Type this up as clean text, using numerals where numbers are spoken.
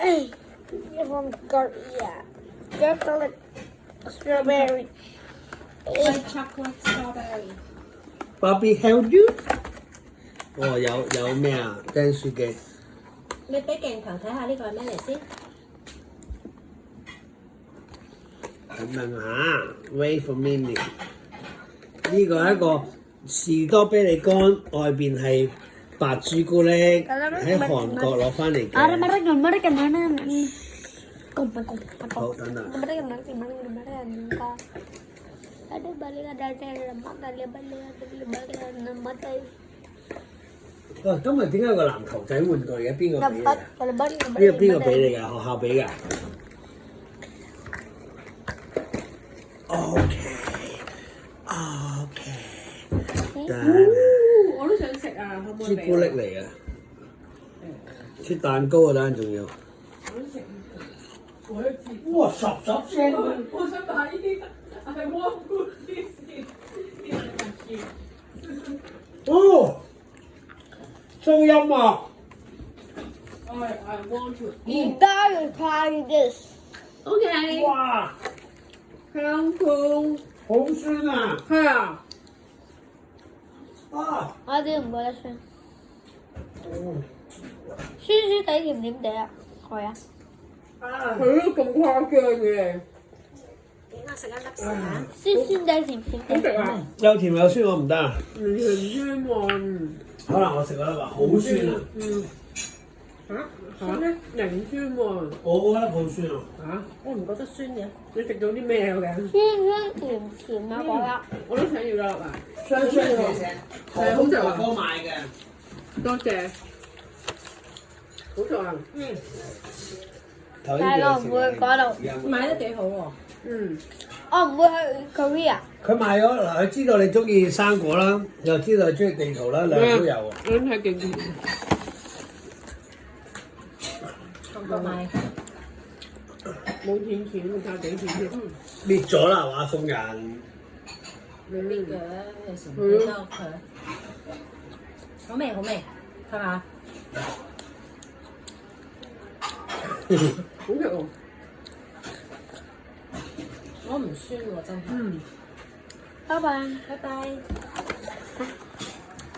From Korea. Chocolate strawberry. White chocolate strawberry。 Bobby help you？ 哦，有咩啊？釘書機。你俾鏡頭睇下呢個係咩嚟先？咁樣嚇 ，wait for minute。呢個係一個士多啤梨乾，外邊係白朱古力，喺韓國攞翻嚟嘅。好，等等。喂，今日點解有個籃球仔玩具嘅？邊個俾你㗎？邊個俾你㗎？學校俾㗎？OK，我都想食啊，可唔可以俾？朱古力嚟嘅，切蛋糕啊，等陣仲要。哇！十聲，我想買呢個，I want this。哦，收音啊！ I want to You gotta try this. OK。哇，香菇。好酸啊！係啊。啊！我啲唔覺得酸，酸酸地甜甜地啊，係啊。佢都咁誇張嘅。點啊？食一粒先嚇。酸酸地甜甜好食地。啊！有甜有酸我唔得啊！完全唔酸喎。可能我食嗰粒話好酸啊！嚇咧？零酸喎。我覺得好酸啊！嚇？你唔覺得酸嘅？你食到啲咩嘅？酸酸甜甜啊，覺得。我都想要咗啊！酸酸嘅係好似華哥買嘅。多謝。好食啊！但係我唔會嗰度，買得幾好喎。我唔會去 Korea。佢買咗嗱，佢知道你中意生果啦，又知道你中意地圖啦，兩樣都有喎。我睇勁甜。韓國買。冇錢錢，你睇幾錢先？搣咗啦，係嘛送人。未必嘅，有時唔記得佢。好味好味，係嘛？好食喎！我唔酸喎，真係。拜拜。拜拜。